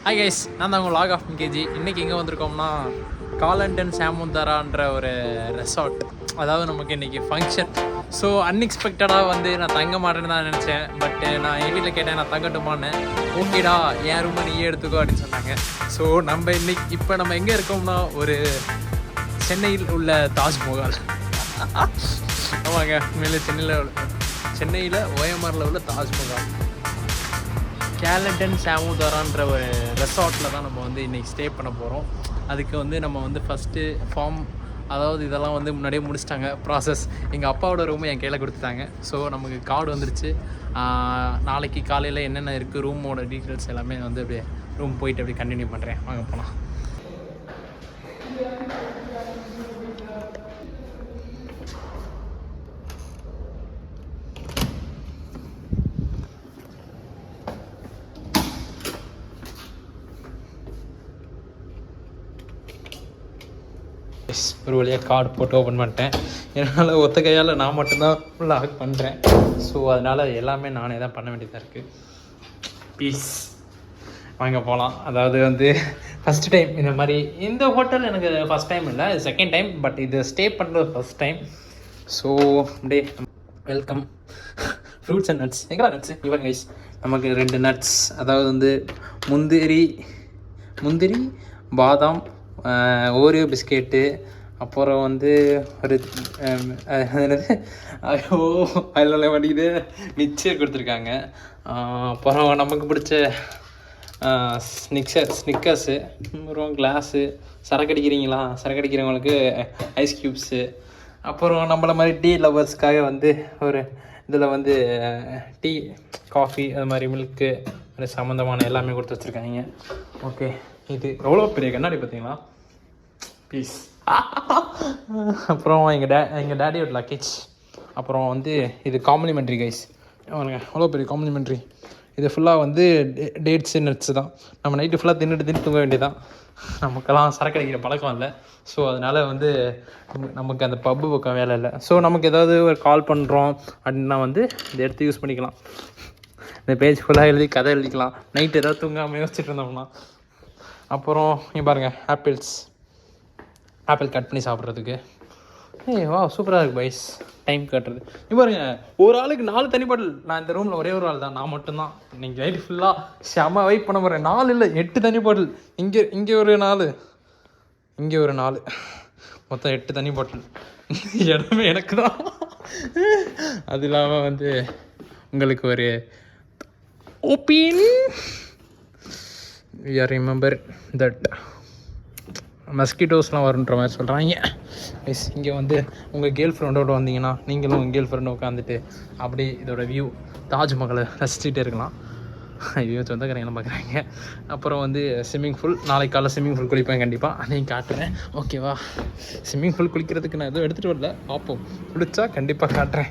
Hi guys, நான் தான் உங்கள் லாக் ஆஃப் கேஜி. இன்றைக்கி எங்கே வந்திருக்கோம்னா காலண்டன் சாமுந்தாரான்ற ஒரு ரெசார்ட். அதாவது நமக்கு இன்றைக்கி ஃபங்க்ஷன். ஸோ அன்எக்ஸ்பெக்டடாக வந்து நான் தங்க மாட்டேன்னு தான் நினச்சேன். பட்டு நான் என் வீட்டில் கேட்டேன் நான் தங்கட்டுமான்னு. ஓகேடா, என் ரூமை நீயே எடுத்துக்கோ அப்படின்னு சொன்னாங்க. ஸோ நம்ம இப்போ நம்ம எங்கே இருக்கோம்னா ஒரு சென்னையில் உள்ள தாஜ்மஹால். ஆமாங்க, உண்மையிலே சென்னையில் ஓஎம்ஆரில் உள்ள தாஜ்மஹால் கேலண்டன் சாமுதாரான்ற ஒரு ரெசார்ட்டில் தான் நம்ம வந்து இன்றைக்கி ஸ்டே பண்ண போகிறோம். அதுக்கு வந்து நம்ம வந்து ஃபஸ்ட்டு ஃபார்ம், அதாவது இதெல்லாம் வந்து முன்னாடியே முடிச்சிட்டாங்க ப்ராசஸ். எங்கள் அப்பாவோட ரூமை என் கையில் கொடுத்துட்டாங்க. ஸோ நமக்கு கார்டு வந்துருச்சு. நாளைக்கு காலையில் என்னென்ன இருக்குது ரூமோட டீட்டெயில்ஸ் எல்லாமே வந்து அப்படியே ரூம் போயிட்டு அப்படியே கண்டினியூ பண்ணுறேன். வாங்க போகலாம். ஒரு வழியாக கார்டு போட்டு ஓப்பன் பண்ணிட்டேன். என்னால் ஒத்த கையால் நான் மட்டும்தான் லாக் பண்ணுறேன். ஸோ அதனால் எல்லாமே நானே தான் பண்ண வேண்டியதாக இருக்குது. பீஸ் வாங்க போகலாம். அதாவது வந்து ஃபஸ்ட்டு டைம் இந்த மாதிரி இந்த ஹோட்டல் எனக்கு ஃபஸ்ட் டைம் இல்லை, இது செகண்ட் டைம். பட் இது ஸ்டே பண்ணுறது first time. So day welcome. Fruits and nuts. எங்கடா நட்ஸு? இவன் கைஸ் நமக்கு 2 நட்ஸ், அதாவது வந்து முந்திரி பாதாம், ஓரியோ பிஸ்கெட்டு, அப்புறம் வந்து ஒரு என்னது ஐயோ அதில் வண்டிக்குது மிக்சர் கொடுத்துருக்காங்க. அப்புறம் நமக்கு பிடிச்ச ஸ்னிக்கர்ஸு, அப்புறம் கிளாஸு, சரக்கு அடிக்கிறவங்களுக்கு ஐஸ் க்யூப்ஸு, அப்புறம் நம்மளை மாதிரி டீ லவர்ஸ்க்காக வந்து ஒரு இதில் வந்து டீ காஃபி அது மாதிரி மில்க்கு அது சம்மந்தமான எல்லாமே கொடுத்து வச்சுருக்காங்க. ஓகே, இது எவ்வளோ பெரிய கண்ணாடி பார்த்தீங்களா? பீஸ். அப்புறம் எங்கள் டேடியோட லக்கேஜ். அப்புறம் வந்து இது காம்ப்ளிமெண்ட்ரி கைஸ். அவனுங்க அவ்வளோ பெரிய காம்ப்ளிமெண்ட்ரி. இது ஃபுல்லாக வந்து டேட்ஸு நட்ஸு தான். நம்ம நைட்டு ஃபுல்லாக தின்னுட்டு தூங்க வேண்டியதான். நமக்கெல்லாம் சரக்கு அடிக்கிற பழக்கம் இல்லை. ஸோ அதனால் வந்து நமக்கு அந்த பப்பு பக்கம் வேலை இல்லை. ஸோ நமக்கு ஏதாவது ஒரு கால் பண்ணுறோம் அப்படின்னா வந்து இதை எடுத்து யூஸ் பண்ணிக்கலாம். இந்த பேஜ் ஃபுல்லாக எழுதி கதை எழுதிக்கலாம். நைட்டு ஏதாவது தூங்காமல் யோசிச்சுட்டு இருந்தோம்னா. அப்புறம் இங்கே பாருங்கள், ஆப்பிள் கட் பண்ணி சாப்பிட்றதுக்கு. வா சூப்பராக இருக்குது பைஸ். டைம் கட்டுறது இங்கே பாருங்கள், ஒரு ஆளுக்கு 4 தனி பாட்டில். நான் இந்த ரூமில் ஒரே ஒரு ஆள் தான், நான் மட்டும்தான். இன்றைக்கி நைட்டு ஃபுல்லாக செம்ம வெயிட் பண்ண போகிறேன். 4 இல்லை 8 தனி பாட்டில். இங்கே ஒரு 4, இங்கே ஒரு 4, மொத்தம் 8 தனி பாட்டில். இடமே எனக்கு தான். அது இல்லாமல் வந்து உங்களுக்கு ஒரு open we are remember that மஸ்கிட்டோஸ்லாம் வருன்ற மாதிரி சொல்கிறாங்க. எஸ், இங்கே வந்து உங்கள் கேர்ள் ஃப்ரெண்டோட வந்தீங்கன்னா நீங்களும் உங்கள் கேர்ள் ஃப்ரெண்டை உட்காந்துட்டு அப்படி இதோட வியூ தாஜ்மஹாலை ரசிச்சுட்டே இருக்கலாம். ஐயோ சொந்தக்காரங்களாம் பார்க்குறாங்க. அப்புறம் வந்து ஸ்விம்மிங் பூல். நாளைக்கு காலைல ஸ்விம்மிங் பூல் குளிப்பேன் கண்டிப்பாக, அதையும் காட்டுறேன். ஓகேவா? ஸ்விம்மிங் பூல் குளிக்கிறதுக்கு நான் எதுவும் எடுத்துகிட்டு வரல, பார்ப்போம். குளிச்சா கண்டிப்பாக காட்டுறேன்.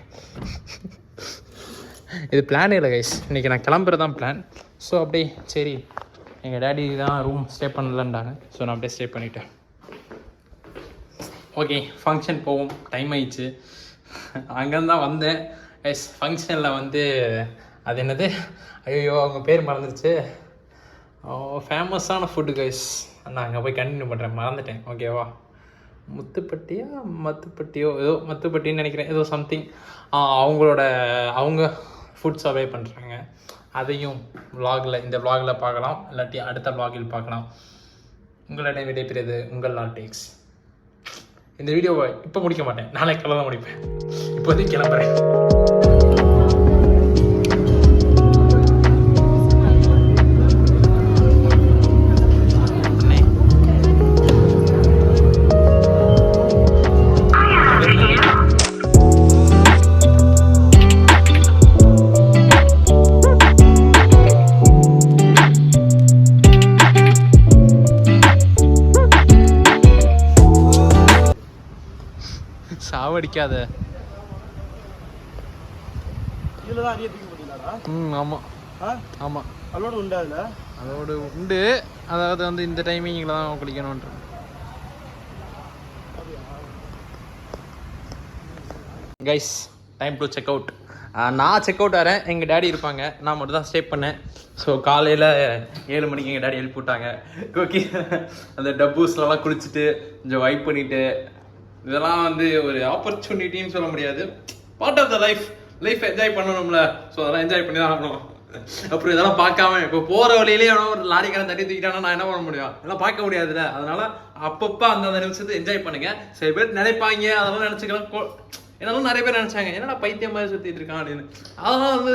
இது பிளானே இல்லை கைஸ், இன்றைக்கி நான் கிளம்புறதான் பிளான். ஸோ அப்படியே சரி, எங்கள் டேடி தான் ரூம் ஸ்டே பண்ணலன்றாங்க. ஸோ நான் அப்படியே ஸ்டே பண்ணிட்டேன். ஓகே, ஃபங்க்ஷன் போவோம். டைம் ஆயிடுச்சு. அங்கேருந்து தான் வந்தேன். எஸ், ஃபங்க்ஷனில் வந்து அது என்னது, ஐயோ அவங்க பேர் மறந்துடுச்சு. ஃபேமஸான ஃபுட்டு கைஸ். நான் அங்கே போய் கண்டினியூ பண்ணுறேன், மறந்துட்டேன். ஓகேவா? மத்துப்பட்டியோ ஏதோ மத்துப்பட்டின்னு நினைக்கிறேன், ஏதோ சம்திங். அவங்க ஃபுட் சர்வே பண்ணுறாங்க. அதையும் இந்த விலாகில் பார்க்கலாம், இல்லாட்டி அடுத்த விலாகில் பார்க்கலாம். உங்களிடம் விடைபெறுவது உங்கள் லால்டெக்ஸ். இந்த வீடியோவை இப்போ முடிக்க மாட்டேன், நாளைக்கு தான் முடிப்பேன். இப்போதைக்கு கிளம்புறேன். சாவடிக்காத. ஆமாம் ஆமாம், அதோடு உண்டு. அதாவது வந்து இந்த டைமிங்கில் தான் குளிக்கணுன்ற. Guys, time to check out. நான் செக் அவுட் ஆகிறேன், எங்கள் டேடி இருப்பாங்க, நான் மட்டும் தான் ஸ்டே பண்ணேன். ஸோ காலையில் 7 மணிக்கு எங்கள் டேடி எழுப்பி விட்டாங்க. ஓகே, அந்த டப்பூஸ்லாம் குளிச்சுட்டு கொஞ்சம் வைப் பண்ணிவிட்டு, இதெல்லாம் வந்து ஒரு ஆப்பர்ச்சுனிட்டின்னு சொல்ல முடியாது, part of the life enjoy பண்ணணும்ல. ஸோ அதெல்லாம் என்ஜாய் பண்ணி தான் ஆகணும். அப்புறம் இதெல்லாம் பார்க்காம இப்போ போகிற வழியிலே ஒரு லாரிக்காரன் தட்டி தூக்கிட்டானா நான் என்ன பண்ண முடியும்? இதெல்லாம் பார்க்க முடியாதுல்ல. அதனால அப்பப்போ அந்தந்த நிமிஷத்தை என்ஜாய் பண்ணுங்க. சில பேர் நினைப்பாங்க, அதெல்லாம் நினச்சிக்கலாம். என்னெல்லாம் நிறைய பேர் நினச்சாங்க, என்னடா பைத்தியம் மாதிரி சுற்றிட்டு இருக்கான் அப்படின்னு. அதெல்லாம் வந்து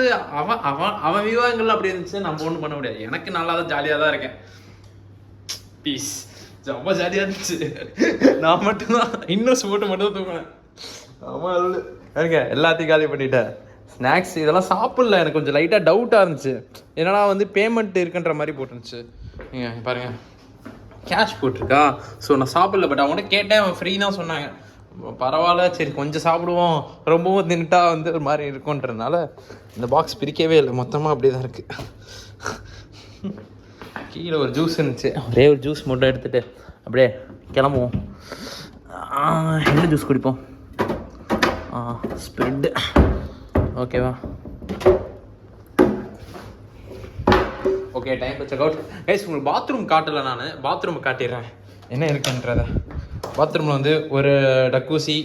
அவன் விவாகங்கள் அப்படி இருந்துச்சு, நம்ம ஒன்றும் பண்ண முடியாது. எனக்கு நல்லா தான் ஜாலியாக தான் இருக்கேன். பீஸ், ரொம்ப ஜாலியாக இருந்துச்சு. நான் மட்டும்தான் இன்னும் சூட்டு மட்டும் தூக்கினேன். ஆமாம், எனக்கு எல்லாத்தையும் காலி பண்ணிட்டேன். ஸ்நாக்ஸ் இதெல்லாம் சாப்பிடல, எனக்கு கொஞ்சம் லைட்டாக டவுட்டாக இருந்துச்சு. என்னன்னா வந்து பேமெண்ட் இருக்குன்ற மாதிரி போட்டுருந்துச்சு. நீங்கள் பாருங்கள், கேஷ் போட்டிருக்கா. ஸோ நான் சாப்பிடல, பட் அவங்கள்ட்ட கேட்டேன், அவன் ஃப்ரீ தான் சொன்னாங்க. பரவாயில்ல, சரி கொஞ்சம் சாப்பிடுவோம், ரொம்பவும் தின்னுட்டா வந்து ஒரு மாதிரி இருக்குன்றதுனால இந்த பாக்ஸ் பிரிக்கவே இல்லை, மொத்தமாக அப்படியே தான் இருக்குது. கீழே ஒரு ஜூஸ் இருந்துச்சு, ஒரே ஒரு ஜூஸ் மட்டும் எடுத்துகிட்டு அப்படியே கிளம்புவோம். என்ன ஜூஸ் குடிப்போம்? ஸ்ப்ரெட்டு, ஓகேவா? Okay, time check out. Guys, உங்களுக்கு பாத்ரூம் காட்டலை, நான் பாத்ரூம் காட்டிடுறேன் என்ன இருக்குன்றத. பாத்ரூமில் வந்து ஒரு டக்கூசி,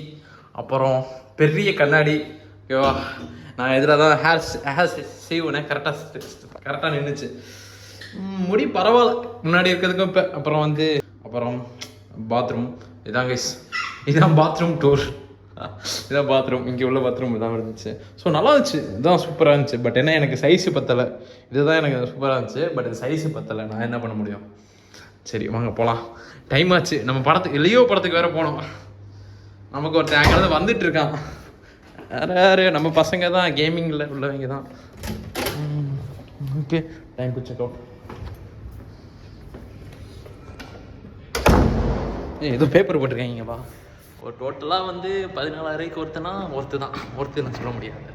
அப்புறம் பெரிய கண்ணாடி, ஓகேவா? நான் இதில் தான் ஹேர் செய்வேனே, கரெக்டாக நின்றுச்சு. முடி பரவாயில்ல முன்னாடி இருக்கிறதுக்கும் இப்போ. அப்புறம் பாத்ரூம் இதான் கைஸ், இதுதான் பாத்ரூம் டூர். இதான் பாத்ரூம், இங்கே உள்ள பாத்ரூம் இதான் இருந்துச்சு. ஸோ நல்லா இருந்துச்சு, இதுதான் சூப்பராக இருந்துச்சு. பட் என்ன, எனக்கு சைஸு பத்தலை. இதுதான் எனக்கு சூப்பராக இருந்துச்சு, பட் இது சைஸு பத்தலை. நான் என்ன பண்ண முடியும்? சரி வாங்க போகலாம், டைம் ஆச்சு. நம்ம படத்துக்கு, லியோ படத்துக்கு வேறு போனோம். நமக்கு ஒருத்தன் அங்கேருந்து வந்துட்டு இருக்கான். யார்? நம்ம பசங்க தான், கேமிங்கில் உள்ளவங்க தான். Okay, time to check out. ஏதோ பேப்பர் போட்டிருக்கீங்கப்பா. ஒரு டோட்டலாக வந்து 14,000 ஒருத்தர் நான் சொல்ல முடியாது.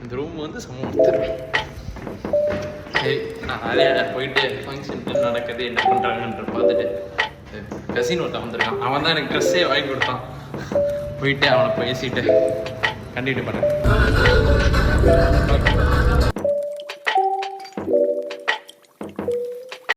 இந்த ரூம் வந்து செம்ம ஒருத்தர். சரி, நான் நிறைய போயிட்டு ஃபங்க்ஷன் நடக்குது, என்ன பண்ணுறாங்கன்ற பார்த்துட்டு கசின் ஒருத்தன் வந்திருக்கான். அவன் தான் எனக்கு ட்ரெஸ்ஸே வாங்கி கொடுத்தான். போயிட்டு அவனை பேசிட்டு கண்டினியூ பண்ணேன்.